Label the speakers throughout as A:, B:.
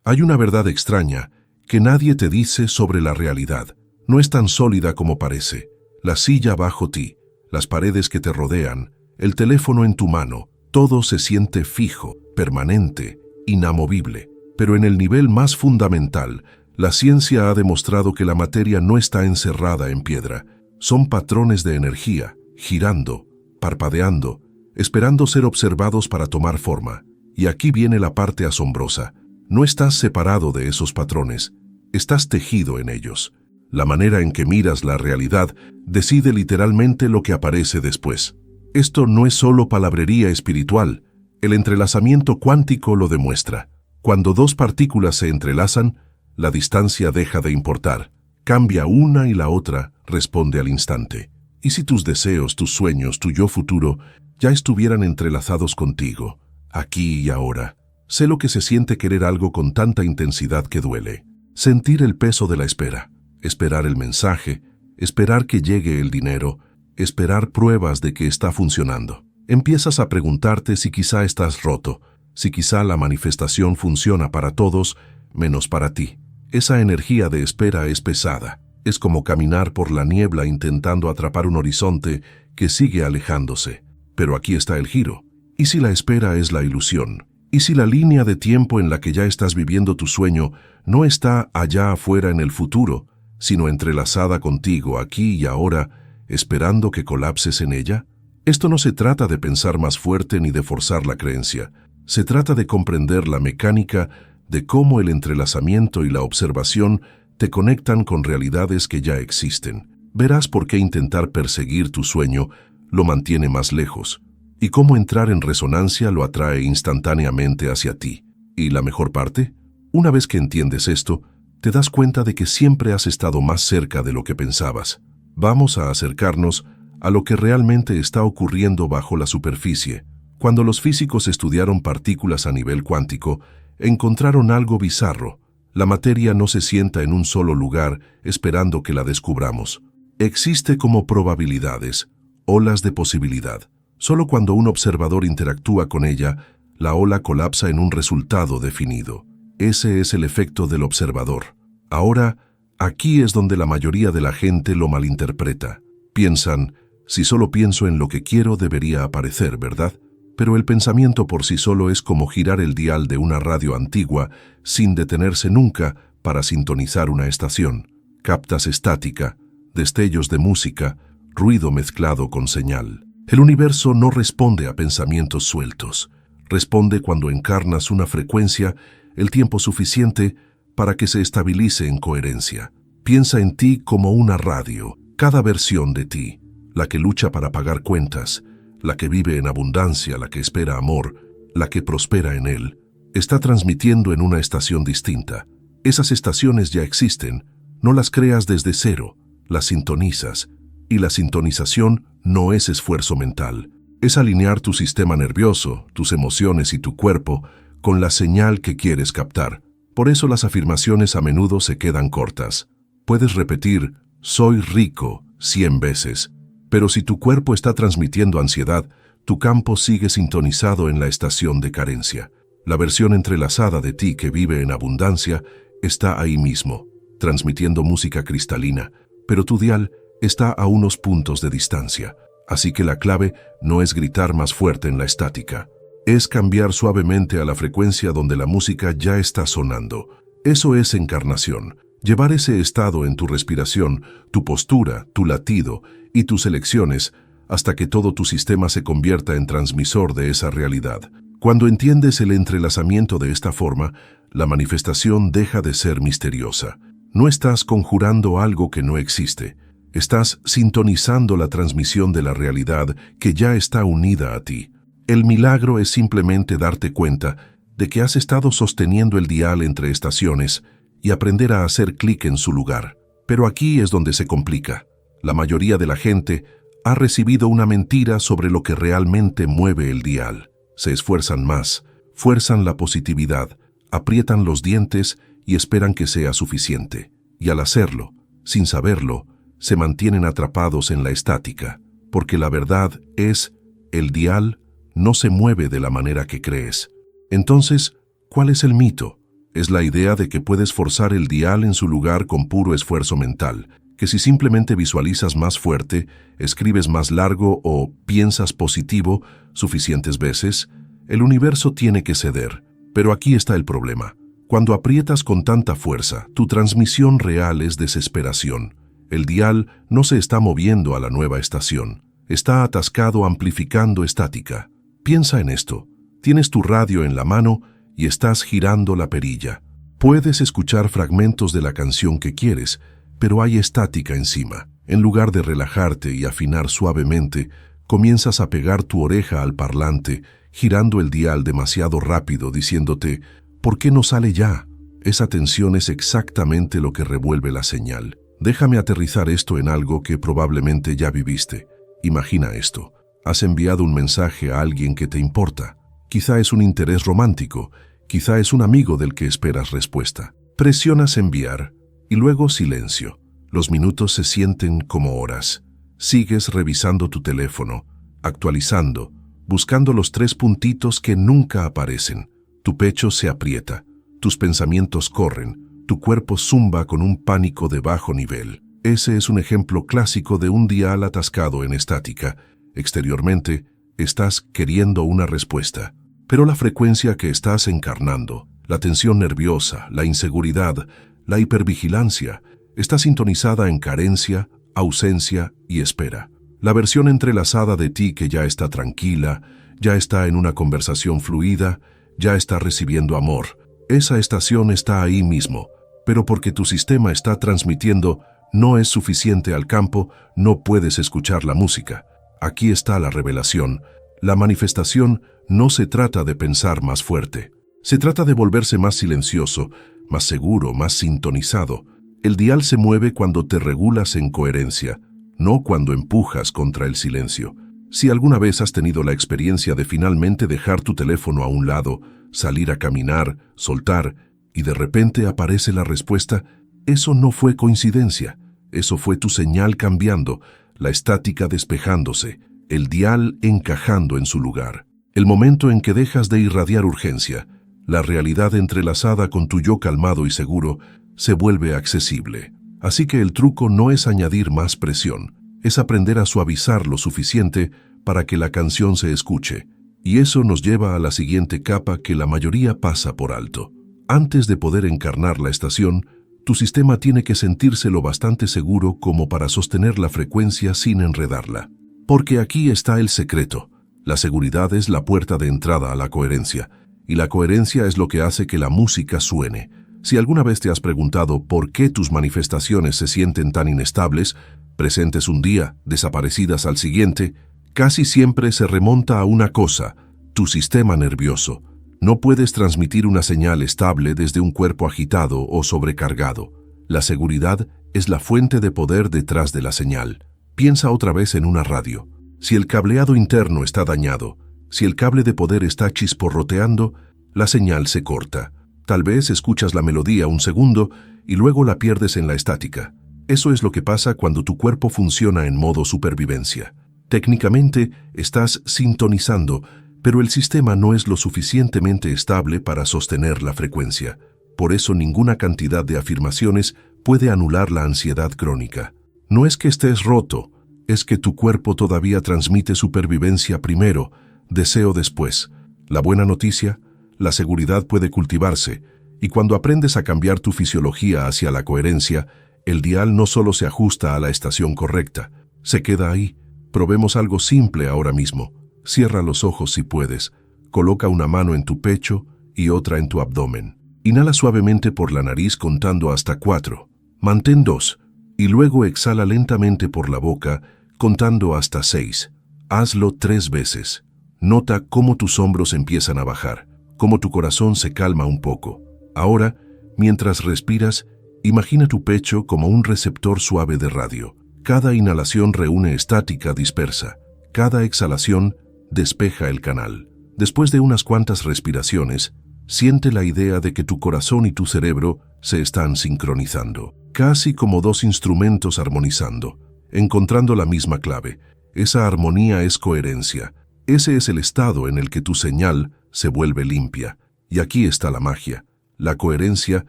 A: Hay una verdad extraña que nadie te dice sobre la realidad. No es tan sólida como parece. La silla bajo ti, las paredes que te rodean, el teléfono en tu mano, todo se siente fijo, permanente, inamovible. Pero en el nivel más fundamental, la ciencia ha demostrado que la materia no está encerrada en piedra. Son patrones de energía, girando, parpadeando, esperando ser observados para tomar forma. Y aquí viene la parte asombrosa. No estás separado de esos patrones, estás tejido en ellos. La manera en que miras la realidad decide literalmente lo que aparece después. Esto no es solo palabrería espiritual, el entrelazamiento cuántico lo demuestra. Cuando dos partículas se entrelazan, la distancia deja de importar. Cambia una y la otra responde al instante. ¿Y si tus deseos, tus sueños, tu yo futuro ya estuvieran entrelazados contigo, aquí y ahora? Sé lo que se siente querer algo con tanta intensidad que duele. Sentir el peso de la espera, esperar el mensaje, esperar que llegue el dinero, esperar pruebas de que está funcionando. Empiezas a preguntarte si quizá estás roto, si quizá la manifestación funciona para todos, menos para ti. Esa energía de espera es pesada. Es como caminar por la niebla intentando atrapar un horizonte que sigue alejándose. Pero aquí está el giro. ¿Y si la espera es la ilusión? ¿Y si la línea de tiempo en la que ya estás viviendo tu sueño no está allá afuera en el futuro, sino entrelazada contigo aquí y ahora, esperando que colapses en ella? Esto no se trata de pensar más fuerte ni de forzar la creencia. Se trata de comprender la mecánica de cómo el entrelazamiento y la observación te conectan con realidades que ya existen. Verás por qué intentar perseguir tu sueño lo mantiene más lejos, y cómo entrar en resonancia lo atrae instantáneamente hacia ti. ¿Y la mejor parte? Una vez que entiendes esto, te das cuenta de que siempre has estado más cerca de lo que pensabas. Vamos a acercarnos a lo que realmente está ocurriendo bajo la superficie. Cuando los físicos estudiaron partículas a nivel cuántico, encontraron algo bizarro. La materia no se sienta en un solo lugar esperando que la descubramos. Existe como probabilidades, olas de posibilidad. Solo cuando un observador interactúa con ella, la ola colapsa en un resultado definido. Ese es el efecto del observador. Ahora, aquí es donde la mayoría de la gente lo malinterpreta. Piensan, si solo pienso en lo que quiero debería aparecer, ¿verdad? Pero el pensamiento por sí solo es como girar el dial de una radio antigua sin detenerse nunca para sintonizar una estación. Captas estática, destellos de música, ruido mezclado con señal. El universo no responde a pensamientos sueltos. Responde cuando encarnas una frecuencia el tiempo suficiente para que se estabilice en coherencia. Piensa en ti como una radio, cada versión de ti, la que lucha para pagar cuentas, la que vive en abundancia, la que espera amor, la que prospera en él, está transmitiendo en una estación distinta. Esas estaciones ya existen, no las creas desde cero, las sintonizas. Y la sintonización no es esfuerzo mental, es alinear tu sistema nervioso, tus emociones y tu cuerpo con la señal que quieres captar. Por eso las afirmaciones a menudo se quedan cortas. Puedes repetir, soy rico, 100 veces, pero si tu cuerpo está transmitiendo ansiedad, tu campo sigue sintonizado en la estación de carencia. La versión entrelazada de ti que vive en abundancia está ahí mismo, transmitiendo música cristalina, pero tu dial está a unos puntos de distancia, así que la clave no es gritar más fuerte en la estática, es cambiar suavemente a la frecuencia donde la música ya está sonando. Eso es encarnación, llevar ese estado en tu respiración, tu postura, tu latido y tus elecciones hasta que todo tu sistema se convierta en transmisor de esa realidad. Cuando entiendes el entrelazamiento de esta forma, la manifestación deja de ser misteriosa. No estás conjurando algo que no existe. Estás sintonizando la transmisión de la realidad que ya está unida a ti. El milagro es simplemente darte cuenta de que has estado sosteniendo el dial entre estaciones y aprender a hacer clic en su lugar. Pero aquí es donde se complica. La mayoría de la gente ha recibido una mentira sobre lo que realmente mueve el dial. Se esfuerzan más, fuerzan la positividad, aprietan los dientes y esperan que sea suficiente. Y al hacerlo, sin saberlo, se mantienen atrapados en la estática, porque la verdad es, el dial no se mueve de la manera que crees. Entonces, ¿cuál es el mito? Es la idea de que puedes forzar el dial en su lugar con puro esfuerzo mental, que si simplemente visualizas más fuerte, escribes más largo o piensas positivo suficientes veces, el universo tiene que ceder. Pero aquí está el problema. Cuando aprietas con tanta fuerza, tu transmisión real es desesperación. El dial no se está moviendo a la nueva estación. Está atascado amplificando estática. Piensa en esto. Tienes tu radio en la mano y estás girando la perilla. Puedes escuchar fragmentos de la canción que quieres, pero hay estática encima. En lugar de relajarte y afinar suavemente, comienzas a pegar tu oreja al parlante, girando el dial demasiado rápido, diciéndote, ¿por qué no sale ya? Esa tensión es exactamente lo que revuelve la señal. Déjame aterrizar esto en algo que probablemente ya viviste. Imagina esto. Has enviado un mensaje a alguien que te importa. Quizá es un interés romántico, quizá es un amigo del que esperas respuesta. Presionas enviar y luego silencio. Los minutos se sienten como horas. Sigues revisando tu teléfono, actualizando, buscando los 3 puntitos que nunca aparecen. Tu pecho se aprieta, tus pensamientos corren, tu cuerpo zumba con un pánico de bajo nivel. Ese es un ejemplo clásico de un dial atascado en estática. Exteriormente, estás queriendo una respuesta, pero la frecuencia que estás encarnando, la tensión nerviosa, la inseguridad, la hipervigilancia, está sintonizada en carencia, ausencia y espera. La versión entrelazada de ti que ya está tranquila, ya está en una conversación fluida, ya está recibiendo amor. Esa estación está ahí mismo, pero porque tu sistema está transmitiendo no es suficiente al campo, no puedes escuchar la música. Aquí está la revelación. La manifestación no se trata de pensar más fuerte. Se trata de volverse más silencioso, más seguro, más sintonizado. El dial se mueve cuando te regulas en coherencia, no cuando empujas contra el silencio. Si alguna vez has tenido la experiencia de finalmente dejar tu teléfono a un lado, salir a caminar, soltar, y de repente aparece la respuesta, eso no fue coincidencia. Eso fue tu señal cambiando, la estática despejándose, el dial encajando en su lugar. El momento en que dejas de irradiar urgencia, la realidad entrelazada con tu yo calmado y seguro, se vuelve accesible. Así que el truco no es añadir más presión, es aprender a suavizar lo suficiente para que la canción se escuche. Y eso nos lleva a la siguiente capa que la mayoría pasa por alto. Antes de poder encarnar la estación, tu sistema tiene que sentirse lo bastante seguro como para sostener la frecuencia sin enredarla. Porque aquí está el secreto. La seguridad es la puerta de entrada a la coherencia, y la coherencia es lo que hace que la música suene. Si alguna vez te has preguntado por qué tus manifestaciones se sienten tan inestables, presentes un día, desaparecidas al siguiente, casi siempre se remonta a una cosa, tu sistema nervioso. No puedes transmitir una señal estable desde un cuerpo agitado o sobrecargado. La seguridad es la fuente de poder detrás de la señal. Piensa otra vez en una radio. Si el cableado interno está dañado, si el cable de poder está chisporroteando, la señal se corta. Tal vez escuchas la melodía un segundo y luego la pierdes en la estática. Eso es lo que pasa cuando tu cuerpo funciona en modo supervivencia. Técnicamente estás sintonizando, pero el sistema no es lo suficientemente estable para sostener la frecuencia. Por eso ninguna cantidad de afirmaciones puede anular la ansiedad crónica. No es que estés roto, es que tu cuerpo todavía transmite supervivencia primero, deseo después. La buena noticia, la seguridad puede cultivarse, y cuando aprendes a cambiar tu fisiología hacia la coherencia, el dial no solo se ajusta a la estación correcta, se queda ahí. Probemos algo simple ahora mismo. Cierra los ojos si puedes, coloca una mano en tu pecho y otra en tu abdomen. Inhala suavemente por la nariz contando hasta 4. Mantén 2 y luego exhala lentamente por la boca contando hasta 6. Hazlo 3 veces. Nota cómo tus hombros empiezan a bajar, cómo tu corazón se calma un poco. Ahora, mientras respiras, imagina tu pecho como un receptor suave de radio. Cada inhalación reúne estática dispersa. Cada exhalación despeja el canal. Después de unas cuantas respiraciones, siente la idea de que tu corazón y tu cerebro se están sincronizando, casi como 2 instrumentos armonizando, encontrando la misma clave. Esa armonía es coherencia. Ese es el estado en el que tu señal se vuelve limpia. Y aquí está la magia. La coherencia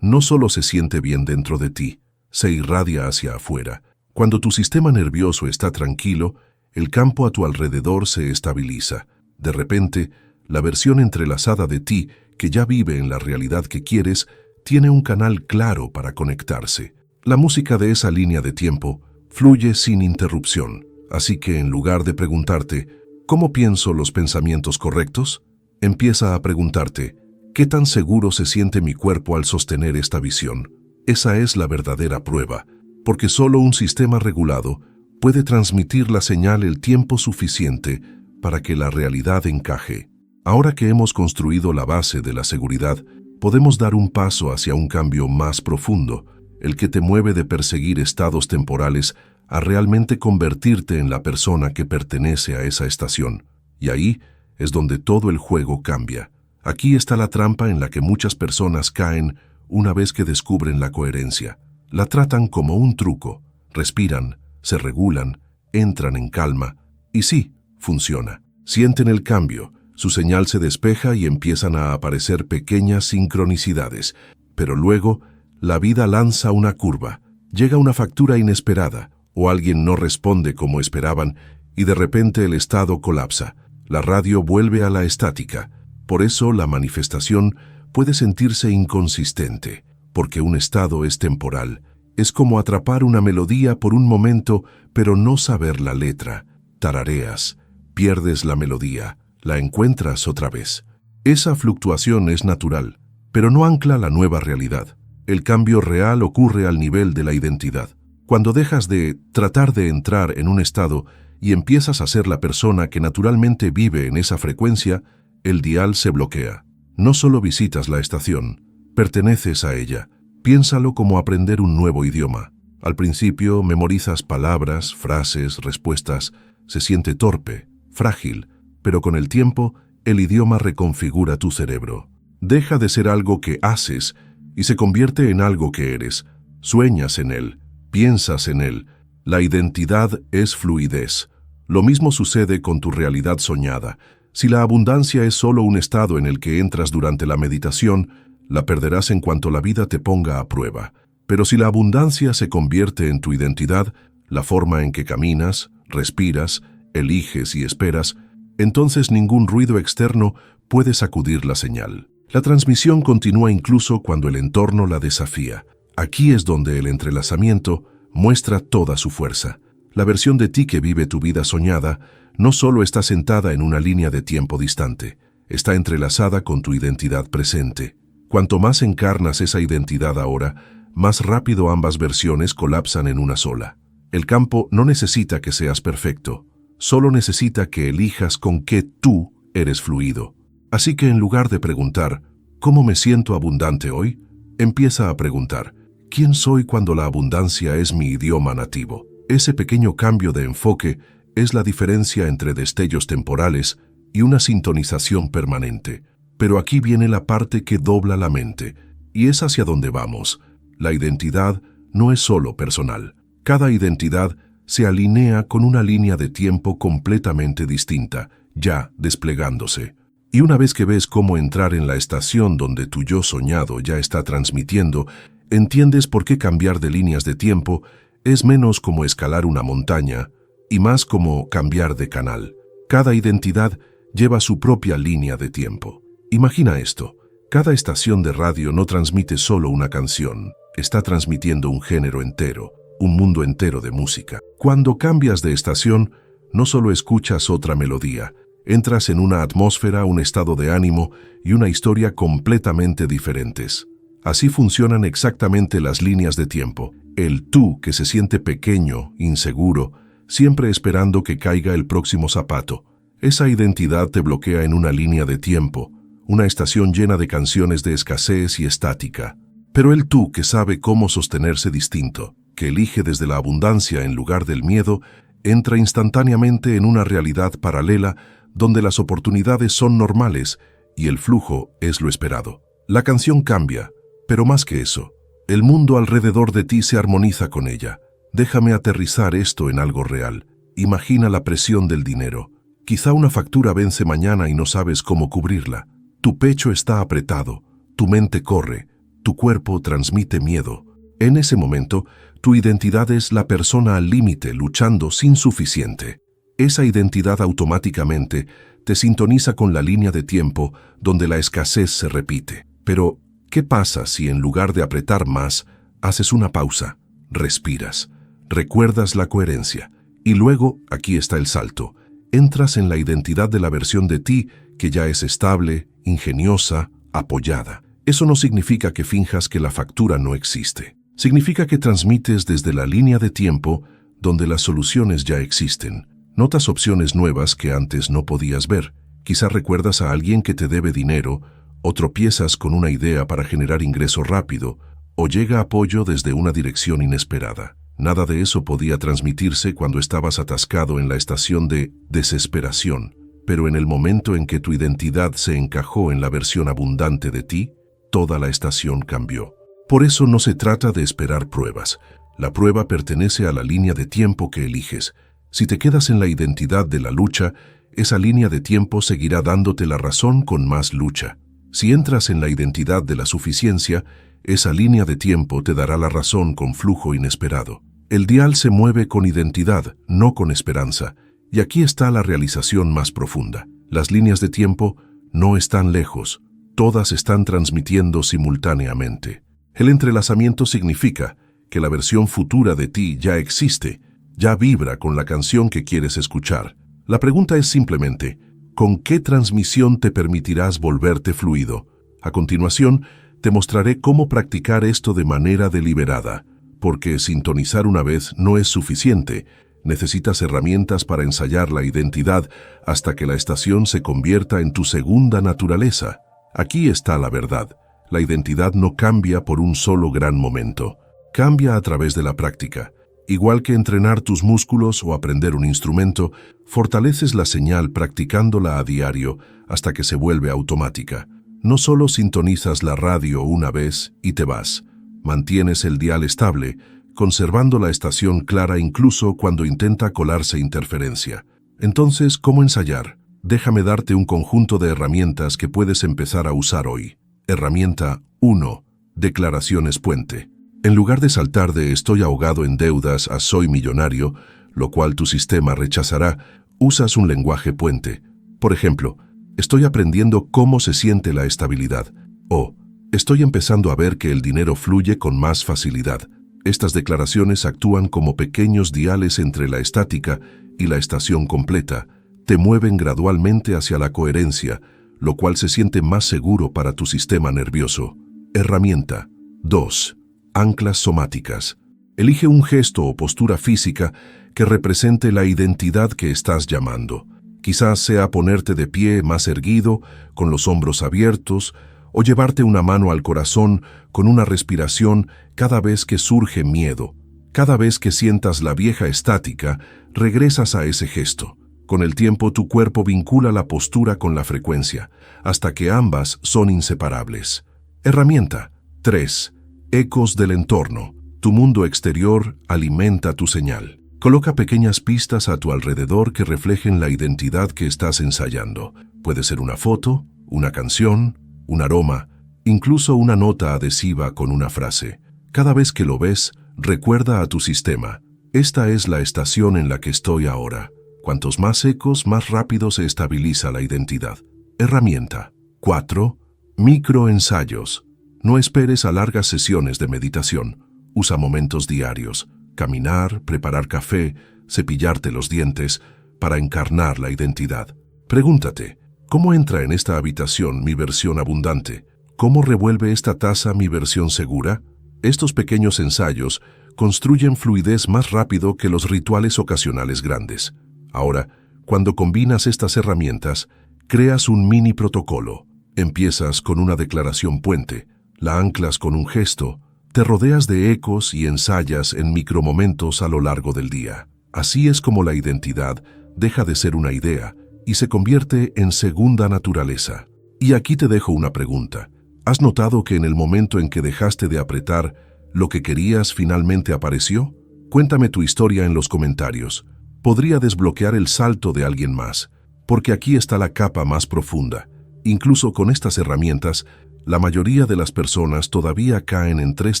A: no solo se siente bien dentro de ti, se irradia hacia afuera. Cuando tu sistema nervioso está tranquilo, el campo a tu alrededor se estabiliza. De repente, la versión entrelazada de ti, que ya vive en la realidad que quieres, tiene un canal claro para conectarse. La música de esa línea de tiempo fluye sin interrupción. Así que en lugar de preguntarte, ¿cómo pienso los pensamientos correctos?, empieza a preguntarte, ¿qué tan seguro se siente mi cuerpo al sostener esta visión? Esa es la verdadera prueba, porque solo un sistema regulado puede transmitir la señal el tiempo suficiente para que la realidad encaje. Ahora que hemos construido la base de la seguridad, podemos dar un paso hacia un cambio más profundo, el que te mueve de perseguir estados temporales a realmente convertirte en la persona que pertenece a esa estación. Y ahí es donde todo el juego cambia. Aquí está la trampa en la que muchas personas caen una vez que descubren la coherencia. La tratan como un truco. Respiran, se regulan, entran en calma. Y sí, funciona. Sienten el cambio, su señal se despeja y empiezan a aparecer pequeñas sincronicidades. Pero luego, la vida lanza una curva. Llega una factura inesperada, o alguien no responde como esperaban, y de repente el estado colapsa. La radio vuelve a la estática. Por eso la manifestación puede sentirse inconsistente, porque un estado es temporal. Es como atrapar una melodía por un momento, pero no saber la letra. Tarareas, pierdes la melodía, la encuentras otra vez. Esa fluctuación es natural, pero no ancla la nueva realidad. El cambio real ocurre al nivel de la identidad. Cuando dejas de tratar de entrar en un estado y empiezas a ser la persona que naturalmente vive en esa frecuencia, el dial se bloquea. No solo visitas la estación, perteneces a ella. Piénsalo como aprender un nuevo idioma. Al principio memorizas palabras, frases, respuestas. Se siente torpe, frágil, pero con el tiempo el idioma reconfigura tu cerebro. Deja de ser algo que haces y se convierte en algo que eres. Sueñas en él. Piensas en él. La identidad es fluidez. Lo mismo sucede con tu realidad soñada. Si la abundancia es solo un estado en el que entras durante la meditación, la perderás en cuanto la vida te ponga a prueba. Pero si la abundancia se convierte en tu identidad, la forma en que caminas, respiras, eliges y esperas, entonces ningún ruido externo puede sacudir la señal. La transmisión continúa incluso cuando el entorno la desafía. Aquí es donde el entrelazamiento muestra toda su fuerza. La versión de ti que vive tu vida soñada no solo está sentada en una línea de tiempo distante, está entrelazada con tu identidad presente. Cuanto más encarnas esa identidad ahora, más rápido ambas versiones colapsan en una sola. El campo no necesita que seas perfecto, solo necesita que elijas con qué tú eres fluido. Así que en lugar de preguntar, ¿cómo me siento abundante hoy?, empieza a preguntar, ¿quién soy cuando la abundancia es mi idioma nativo? Ese pequeño cambio de enfoque es la diferencia entre destellos temporales y una sintonización permanente. Pero aquí viene la parte que dobla la mente, y es hacia donde vamos. La identidad no es solo personal. Cada identidad se alinea con una línea de tiempo completamente distinta, ya desplegándose. Y una vez que ves cómo entrar en la estación donde tu yo soñado ya está transmitiendo, entiendes por qué cambiar de líneas de tiempo es menos como escalar una montaña y más como cambiar de canal. Cada identidad lleva su propia línea de tiempo. Imagina esto, cada estación de radio no transmite solo una canción, está transmitiendo un género entero, un mundo entero de música. Cuando cambias de estación, no solo escuchas otra melodía, entras en una atmósfera, un estado de ánimo y una historia completamente diferentes. Así funcionan exactamente las líneas de tiempo. El tú que se siente pequeño, inseguro, siempre esperando que caiga el próximo zapato. Esa identidad te bloquea en una línea de tiempo, una estación llena de canciones de escasez y estática. Pero el tú que sabe cómo sostenerse distinto, que elige desde la abundancia en lugar del miedo, entra instantáneamente en una realidad paralela donde las oportunidades son normales y el flujo es lo esperado. La canción cambia, pero más que eso, el mundo alrededor de ti se armoniza con ella. Déjame aterrizar esto en algo real. Imagina la presión del dinero. Quizá una factura vence mañana y no sabes cómo cubrirla. Tu pecho está apretado, tu mente corre, tu cuerpo transmite miedo. En ese momento, tu identidad es la persona al límite luchando sin suficiente. Esa identidad automáticamente te sintoniza con la línea de tiempo donde la escasez se repite. Pero, ¿qué pasa si en lugar de apretar más, haces una pausa, respiras, recuerdas la coherencia y luego, aquí está el salto, entras en la identidad de la versión de ti que ya es estable, ingeniosa, apoyada? Eso no significa que finjas que la factura no existe. Significa que transmites desde la línea de tiempo donde las soluciones ya existen. Notas opciones nuevas que antes no podías ver. Quizás recuerdas a alguien que te debe dinero, o tropiezas con una idea para generar ingreso rápido, o llega apoyo desde una dirección inesperada. Nada de eso podía transmitirse cuando estabas atascado en la estación de desesperación, pero en el momento en que tu identidad se encajó en la versión abundante de ti, toda la estación cambió. Por eso no se trata de esperar pruebas. La prueba pertenece a la línea de tiempo que eliges. Si te quedas en la identidad de la lucha, esa línea de tiempo seguirá dándote la razón con más lucha. Si entras en la identidad de la suficiencia, esa línea de tiempo te dará la razón con flujo inesperado. El dial se mueve con identidad, no con esperanza. Y aquí está la realización más profunda. Las líneas de tiempo no están lejos. Todas están transmitiendo simultáneamente. El entrelazamiento significa que la versión futura de ti ya existe, ya vibra con la canción que quieres escuchar. La pregunta es simplemente, ¿con qué transmisión te permitirás volverte fluido? A continuación, te mostraré cómo practicar esto de manera deliberada, porque sintonizar una vez no es suficiente. Necesitas herramientas para ensayar la identidad hasta que la estación se convierta en tu segunda naturaleza. Aquí está la verdad. La identidad no cambia por un solo gran momento. Cambia a través de la práctica. Igual que entrenar tus músculos o aprender un instrumento, fortaleces la señal practicándola a diario hasta que se vuelve automática. No solo sintonizas la radio una vez y te vas. Mantienes el dial estable, conservando la estación clara incluso cuando intenta colarse interferencia. Entonces, ¿cómo ensayar? Déjame darte un conjunto de herramientas que puedes empezar a usar hoy. Herramienta 1. Declaraciones puente. En lugar de saltar de estoy ahogado en deudas a soy millonario, lo cual tu sistema rechazará, usas un lenguaje puente. Por ejemplo, estoy aprendiendo cómo se siente la estabilidad. O, estoy empezando a ver que el dinero fluye con más facilidad. Estas declaraciones actúan como pequeños diales entre la estática y la estación completa. Te mueven gradualmente hacia la coherencia, lo cual se siente más seguro para tu sistema nervioso. Herramienta 2. Anclas somáticas. Elige un gesto o postura física que represente la identidad que estás llamando. Quizás sea ponerte de pie más erguido, con los hombros abiertos, o llevarte una mano al corazón con una respiración cada vez que surge miedo. Cada vez que sientas la vieja estática, regresas a ese gesto. Con el tiempo tu cuerpo vincula la postura con la frecuencia, hasta que ambas son inseparables. Herramienta 3. Ecos del entorno. Tu mundo exterior alimenta tu señal. Coloca pequeñas pistas a tu alrededor que reflejen la identidad que estás ensayando. Puede ser una foto, una canción, un aroma, incluso una nota adhesiva con una frase. Cada vez que lo ves, recuerda a tu sistema. Esta es la estación en la que estoy ahora. Cuantos más ecos, más rápido se estabiliza la identidad. Herramienta 4. Microensayos. No esperes a largas sesiones de meditación. Usa momentos diarios. Caminar, preparar café, cepillarte los dientes, para encarnar la identidad. Pregúntate, ¿cómo entra en esta habitación mi versión abundante? ¿Cómo revuelve esta taza mi versión segura? Estos pequeños ensayos construyen fluidez más rápido que los rituales ocasionales grandes. Ahora, cuando combinas estas herramientas, creas un mini protocolo. Empiezas con una declaración puente, la anclas con un gesto, te rodeas de ecos y ensayas en micromomentos a lo largo del día. Así es como la identidad deja de ser una idea y se convierte en segunda naturaleza. Y aquí te dejo una pregunta. ¿Has notado que en el momento en que dejaste de apretar, lo que querías finalmente apareció? Cuéntame tu historia en los comentarios. Podría desbloquear el salto de alguien más, porque aquí está la capa más profunda. Incluso con estas herramientas, La mayoría de las personas todavía caen en 3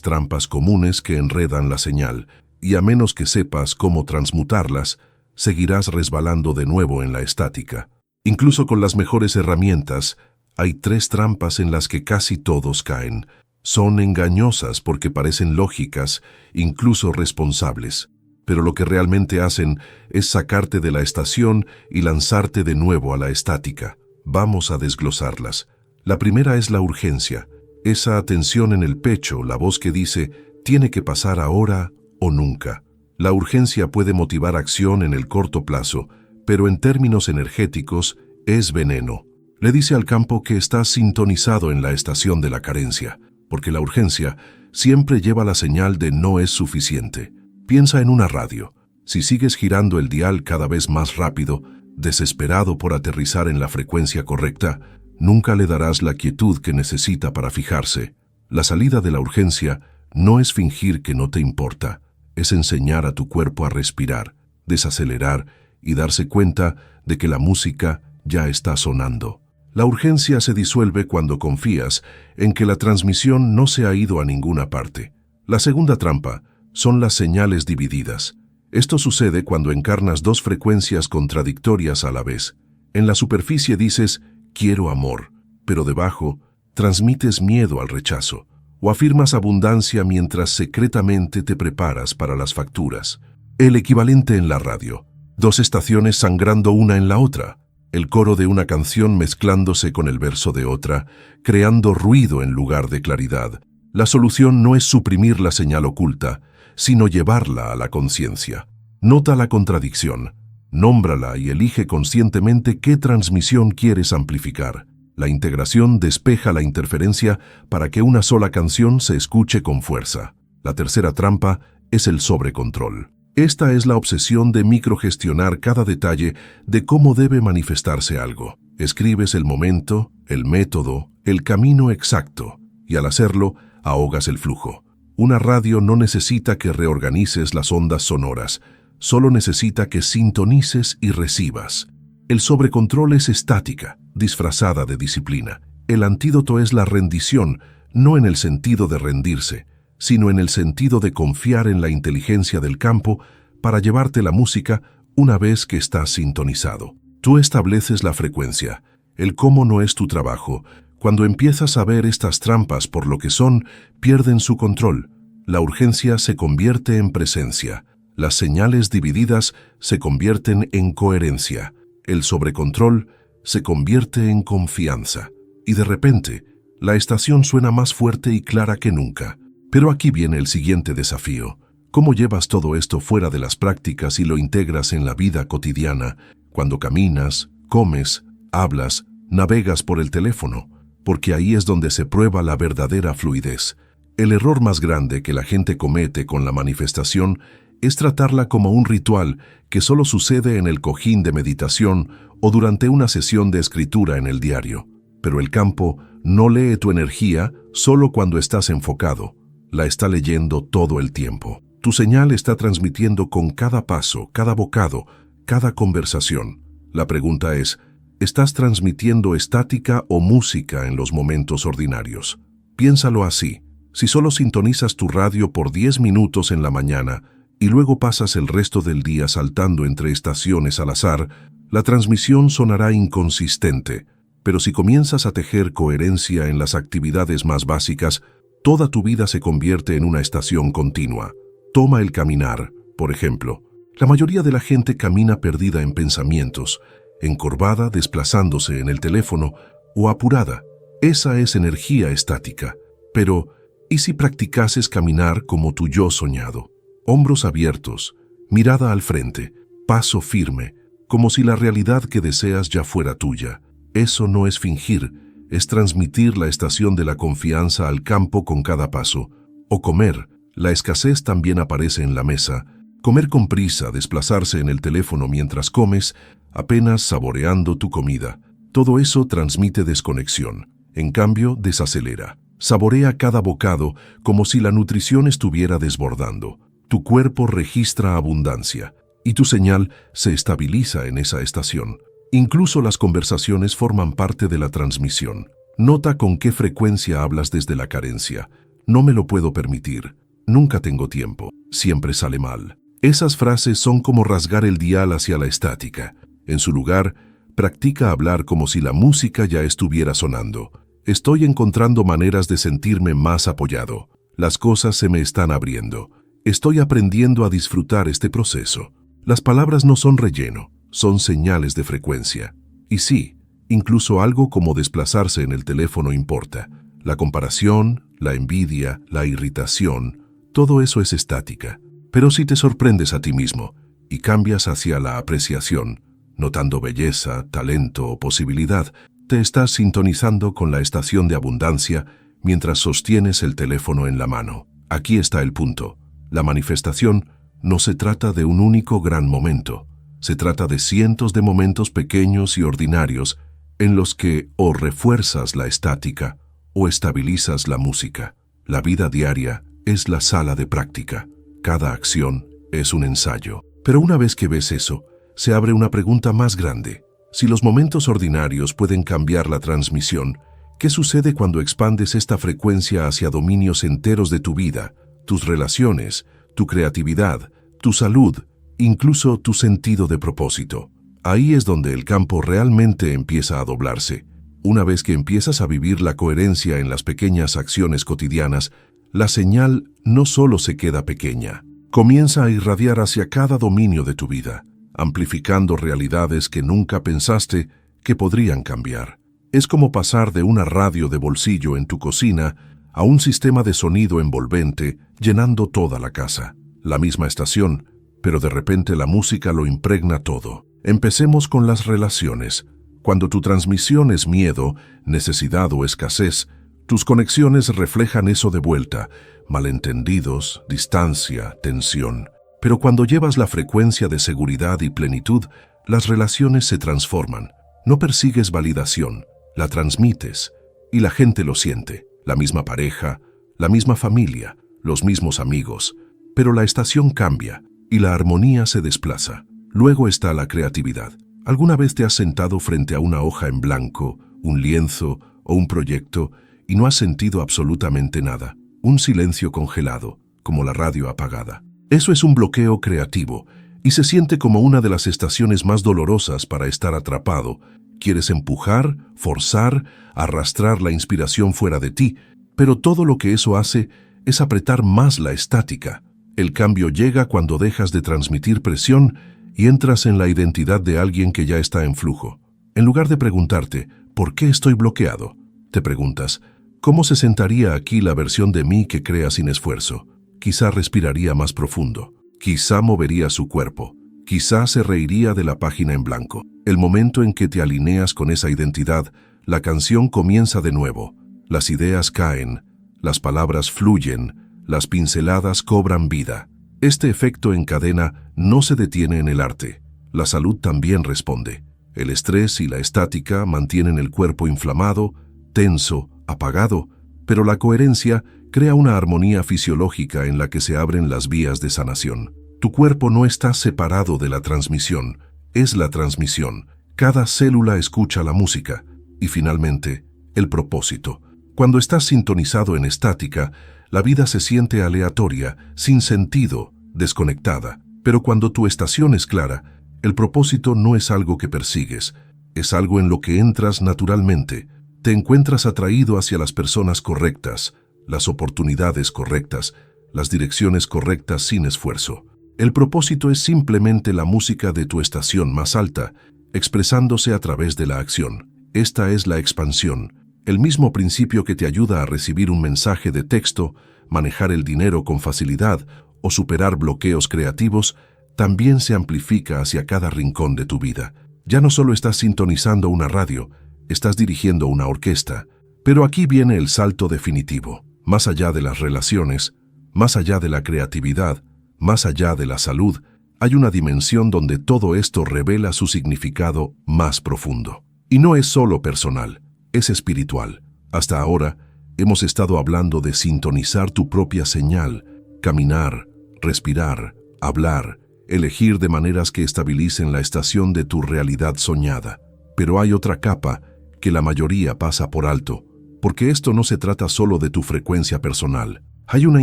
A: trampas comunes que enredan la señal, y a menos que sepas cómo transmutarlas, seguirás resbalando de nuevo en la estática. Incluso con las mejores herramientas, hay 3 trampas en las que casi todos caen. Son engañosas porque parecen lógicas, incluso responsables, pero lo que realmente hacen es sacarte de la estación y lanzarte de nuevo a la estática. Vamos a desglosarlas. La primera es la urgencia, esa tensión en el pecho, la voz que dice, tiene que pasar ahora o nunca. La urgencia puede motivar acción en el corto plazo, pero en términos energéticos es veneno. Le dice al campo que está sintonizado en la estación de la carencia, porque la urgencia siempre lleva la señal de no es suficiente. Piensa en una radio. Si sigues girando el dial cada vez más rápido, desesperado por aterrizar en la frecuencia correcta, nunca le darás la quietud que necesita para fijarse. La salida de la urgencia no es fingir que no te importa, es enseñar a tu cuerpo a respirar, desacelerar y darse cuenta de que la música ya está sonando. La urgencia se disuelve cuando confías en que la transmisión no se ha ido a ninguna parte. La segunda trampa son las señales divididas. Esto sucede cuando encarnas 2 frecuencias contradictorias a la vez. En la superficie dices, quiero amor, pero debajo transmites miedo al rechazo, o afirmas abundancia mientras secretamente te preparas para las facturas. El equivalente en la radio, 2 estaciones sangrando una en la otra, el coro de una canción mezclándose con el verso de otra, creando ruido en lugar de claridad. La solución no es suprimir la señal oculta, sino llevarla a la conciencia. Nota la contradicción. Nómbrala y elige conscientemente qué transmisión quieres amplificar. La integración despeja la interferencia para que una sola canción se escuche con fuerza. La tercera trampa es el sobrecontrol. Esta es la obsesión de microgestionar cada detalle de cómo debe manifestarse algo. Escribes el momento, el método, el camino exacto, y al hacerlo, ahogas el flujo. Una radio no necesita que reorganices las ondas sonoras, solo necesita que sintonices y recibas. El sobrecontrol es estática, disfrazada de disciplina. El antídoto es la rendición, no en el sentido de rendirse, sino en el sentido de confiar en la inteligencia del campo para llevarte la música una vez que estás sintonizado. Tú estableces la frecuencia. El cómo no es tu trabajo. Cuando empiezas a ver estas trampas por lo que son, pierden su control. La urgencia se convierte en presencia. Las señales divididas se convierten en coherencia. El sobrecontrol se convierte en confianza. Y de repente, la estación suena más fuerte y clara que nunca. Pero aquí viene el siguiente desafío. ¿Cómo llevas todo esto fuera de las prácticas y lo integras en la vida cotidiana, cuando caminas, comes, hablas, navegas por el teléfono? Porque ahí es donde se prueba la verdadera fluidez. El error más grande que la gente comete con la manifestación es tratarla como un ritual que solo sucede en el cojín de meditación o durante una sesión de escritura en el diario. Pero el campo no lee tu energía solo cuando estás enfocado, la está leyendo todo el tiempo. Tu señal está transmitiendo con cada paso, cada bocado, cada conversación. La pregunta es, ¿estás transmitiendo estática o música en los momentos ordinarios? Piénsalo así. Si solo sintonizas tu radio por 10 minutos en la mañana y luego pasas el resto del día saltando entre estaciones al azar, la transmisión sonará inconsistente. Pero si comienzas a tejer coherencia en las actividades más básicas, toda tu vida se convierte en una estación continua. Toma el caminar, por ejemplo. La mayoría de la gente camina perdida en pensamientos, encorvada desplazándose en el teléfono o apurada. Esa es energía estática. Pero, ¿y si practicases caminar como tu yo soñado? Hombros abiertos, mirada al frente, paso firme, como si la realidad que deseas ya fuera tuya. Eso no es fingir, es transmitir la estación de la confianza al campo con cada paso. O comer, la escasez también aparece en la mesa. Comer con prisa, desplazarse en el teléfono mientras comes, apenas saboreando tu comida. Todo eso transmite desconexión. En cambio, desacelera. Saborea cada bocado como si la nutrición estuviera desbordando. Tu cuerpo registra abundancia y tu señal se estabiliza en esa estación. Incluso las conversaciones forman parte de la transmisión. Nota con qué frecuencia hablas desde la carencia. No me lo puedo permitir. Nunca tengo tiempo. Siempre sale mal. Esas frases son como rasgar el dial hacia la estática. En su lugar, practica hablar como si la música ya estuviera sonando. Estoy encontrando maneras de sentirme más apoyado. Las cosas se me están abriendo. Estoy aprendiendo a disfrutar este proceso. Las palabras no son relleno, son señales de frecuencia. Y sí, incluso algo como desplazarse en el teléfono importa. La comparación, la envidia, la irritación, todo eso es estática. Pero si te sorprendes a ti mismo y cambias hacia la apreciación, notando belleza, talento o posibilidad, te estás sintonizando con la estación de abundancia mientras sostienes el teléfono en la mano. Aquí está el punto. La manifestación no se trata de un único gran momento. Se trata de cientos de momentos pequeños y ordinarios en los que o refuerzas la estática o estabilizas la música. La vida diaria es la sala de práctica. Cada acción es un ensayo. Pero una vez que ves eso, se abre una pregunta más grande. Si los momentos ordinarios pueden cambiar la transmisión, ¿qué sucede cuando expandes esta frecuencia hacia dominios enteros de tu vida, tus relaciones, tu creatividad, tu salud, incluso tu sentido de propósito? Ahí es donde el campo realmente empieza a doblarse. Una vez que empiezas a vivir la coherencia en las pequeñas acciones cotidianas, la señal no solo se queda pequeña, comienza a irradiar hacia cada dominio de tu vida, amplificando realidades que nunca pensaste que podrían cambiar. Es como pasar de una radio de bolsillo en tu cocina a un sistema de sonido envolvente llenando toda la casa. La misma estación, pero de repente la música lo impregna todo. Empecemos con las relaciones. Cuando tu transmisión es miedo, necesidad o escasez, tus conexiones reflejan eso de vuelta, malentendidos, distancia, tensión. Pero cuando llevas la frecuencia de seguridad y plenitud, las relaciones se transforman. No persigues validación, la transmites, y la gente lo siente. La misma pareja, la misma familia, los mismos amigos. Pero la estación cambia, y la armonía se desplaza. Luego está la creatividad. ¿Alguna vez te has sentado frente a una hoja en blanco, un lienzo o un proyecto y no has sentido absolutamente nada? Un silencio congelado, como la radio apagada. Eso es un bloqueo creativo y se siente como una de las estaciones más dolorosas para estar atrapado. Quieres empujar, forzar, arrastrar la inspiración fuera de ti, pero todo lo que eso hace es apretar más la estática. El cambio llega cuando dejas de transmitir presión y entras en la identidad de alguien que ya está en flujo. En lugar de preguntarte, ¿por qué estoy bloqueado?, te preguntas, ¿cómo se sentaría aquí la versión de mí que crea sin esfuerzo? Quizá respiraría más profundo, quizá movería su cuerpo, quizá se reiría de la página en blanco. El momento en que te alineas con esa identidad, la canción comienza de nuevo, las ideas caen, las palabras fluyen, las pinceladas cobran vida. Este efecto en cadena no se detiene en el arte. La salud también responde. El estrés y la estática mantienen el cuerpo inflamado, tenso, apagado, pero la coherencia crea una armonía fisiológica en la que se abren las vías de sanación. Tu cuerpo no está separado de la transmisión, es la transmisión. Cada célula escucha la música. Y finalmente, el propósito. Cuando estás sintonizado en estática, la vida se siente aleatoria, sin sentido, desconectada. Pero cuando tu estación es clara, el propósito no es algo que persigues, es algo en lo que entras naturalmente. Te encuentras atraído hacia las personas correctas, las oportunidades correctas, las direcciones correctas sin esfuerzo. El propósito es simplemente la música de tu estación más alta, expresándose a través de la acción. Esta es la expansión, el mismo principio que te ayuda a recibir un mensaje de texto, manejar el dinero con facilidad o superar bloqueos creativos, también se amplifica hacia cada rincón de tu vida. Ya no solo estás sintonizando una radio, estás dirigiendo una orquesta. Pero aquí viene el salto definitivo. Más allá de las relaciones, más allá de la creatividad, más allá de la salud, hay una dimensión donde todo esto revela su significado más profundo. Y no es solo personal, es espiritual. Hasta ahora, hemos estado hablando de sintonizar tu propia señal, caminar, respirar, hablar, elegir de maneras que estabilicen la estación de tu realidad soñada. Pero hay otra capa que la mayoría pasa por alto, porque esto no se trata solo de tu frecuencia personal. Hay una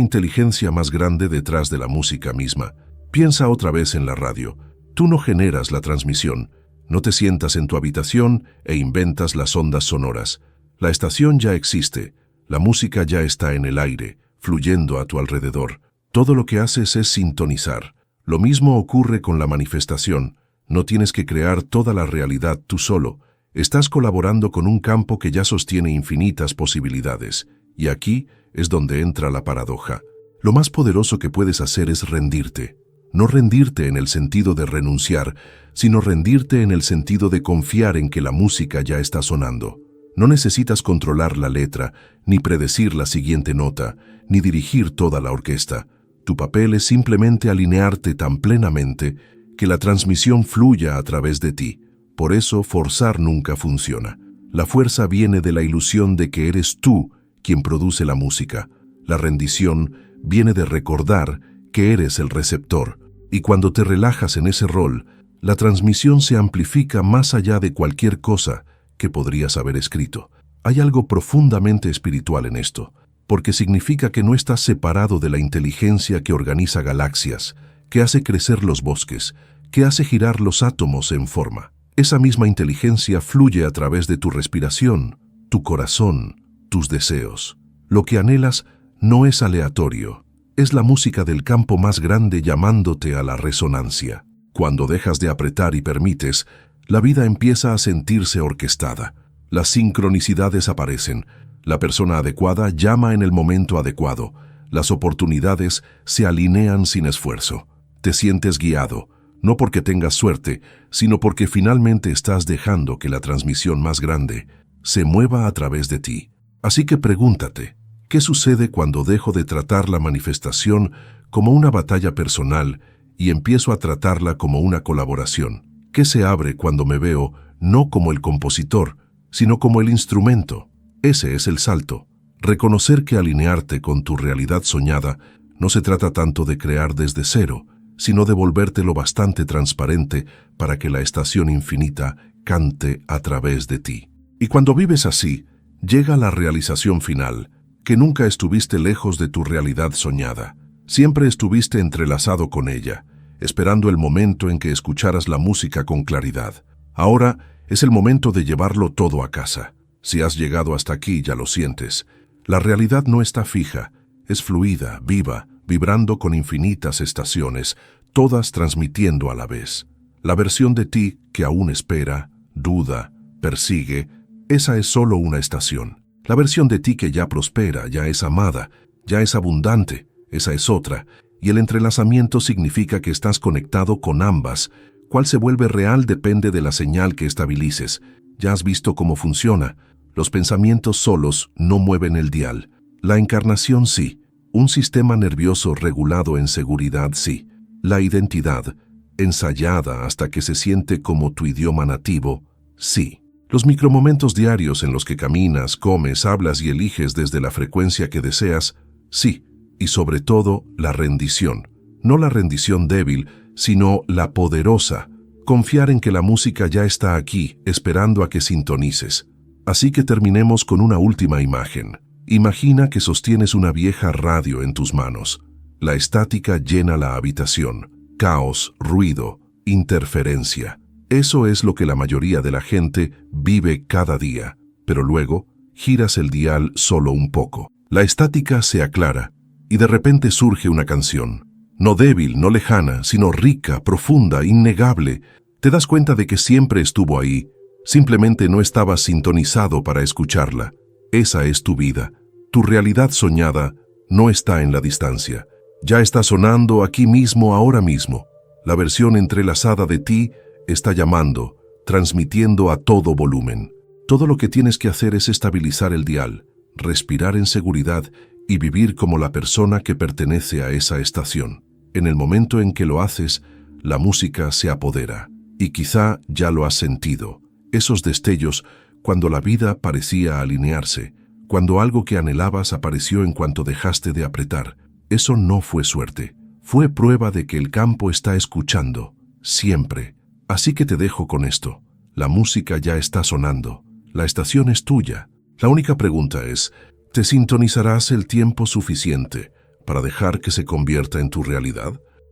A: inteligencia más grande detrás de la música misma. Piensa otra vez en la radio. Tú no generas la transmisión. No te sientas en tu habitación e inventas las ondas sonoras. La estación ya existe. La música ya está en el aire, fluyendo a tu alrededor. Todo lo que haces es sintonizar. Lo mismo ocurre con la manifestación. No tienes que crear toda la realidad tú solo. Estás colaborando con un campo que ya sostiene infinitas posibilidades. Y aquí es donde entra la paradoja. Lo más poderoso que puedes hacer es rendirte. No rendirte en el sentido de renunciar, sino rendirte en el sentido de confiar en que la música ya está sonando. No necesitas controlar la letra, ni predecir la siguiente nota, ni dirigir toda la orquesta. Tu papel es simplemente alinearte tan plenamente que la transmisión fluya a través de ti. Por eso, forzar nunca funciona. La fuerza viene de la ilusión de que eres tú quien produce la música. La rendición viene de recordar que eres el receptor. Y cuando te relajas en ese rol, la transmisión se amplifica más allá de cualquier cosa que podrías haber escrito. Hay algo profundamente espiritual en esto, porque significa que no estás separado de la inteligencia que organiza galaxias, que hace crecer los bosques, que hace girar los átomos en forma. Esa misma inteligencia fluye a través de tu respiración, tu corazón, tus deseos. Lo que anhelas no es aleatorio, es la música del campo más grande llamándote a la resonancia. Cuando dejas de apretar y permites, la vida empieza a sentirse orquestada. Las sincronicidades aparecen, la persona adecuada llama en el momento adecuado, las oportunidades se alinean sin esfuerzo. Te sientes guiado, no porque tengas suerte, sino porque finalmente estás dejando que la transmisión más grande se mueva a través de ti. Así que pregúntate, ¿qué sucede cuando dejo de tratar la manifestación como una batalla personal y empiezo a tratarla como una colaboración? ¿Qué se abre cuando me veo no como el compositor, sino como el instrumento? Ese es el salto. Reconocer que alinearte con tu realidad soñada no se trata tanto de crear desde cero, sino de volverte lo bastante transparente para que la estación infinita cante a través de ti. Y cuando vives así, llega la realización final, que nunca estuviste lejos de tu realidad soñada. Siempre estuviste entrelazado con ella, esperando el momento en que escucharas la música con claridad. Ahora es el momento de llevarlo todo a casa. Si has llegado hasta aquí, ya lo sientes. La realidad no está fija, es fluida, viva, vibrando con infinitas estaciones, todas transmitiendo a la vez. La versión de ti que aún espera, duda, persigue, esa es solo una estación. La versión de ti que ya prospera, ya es amada, ya es abundante, esa es otra. Y el entrelazamiento significa que estás conectado con ambas. Cuál se vuelve real depende de la señal que estabilices. Ya has visto cómo funciona. Los pensamientos solos no mueven el dial. La encarnación sí. Un sistema nervioso regulado en seguridad sí. La identidad, ensayada hasta que se siente como tu idioma nativo, sí. Los micromomentos diarios en los que caminas, comes, hablas y eliges desde la frecuencia que deseas, sí. Y sobre todo, la rendición. No la rendición débil, sino la poderosa. Confiar en que la música ya está aquí, esperando a que sintonices. Así que terminemos con una última imagen. Imagina que sostienes una vieja radio en tus manos. La estática llena la habitación. Caos, ruido, interferencia. Eso es lo que la mayoría de la gente vive cada día. Pero luego, giras el dial solo un poco. La estática se aclara y de repente surge una canción. No débil, no lejana, sino rica, profunda, innegable. Te das cuenta de que siempre estuvo ahí. Simplemente no estabas sintonizado para escucharla. Esa es tu vida. Tu realidad soñada no está en la distancia. Ya está sonando aquí mismo, ahora mismo. La versión entrelazada de ti está llamando, transmitiendo a todo volumen. Todo lo que tienes que hacer es estabilizar el dial, respirar en seguridad y vivir como la persona que pertenece a esa estación. En el momento en que lo haces, la música se apodera. Y quizá ya lo has sentido. Esos destellos cuando la vida parecía alinearse, cuando algo que anhelabas apareció en cuanto dejaste de apretar. Eso no fue suerte, fue prueba de que el campo está escuchando, siempre. Así que te dejo con esto. La música ya está sonando, la estación es tuya, La única pregunta es, ¿te sintonizarás el tiempo suficiente para dejar que se convierta en tu realidad?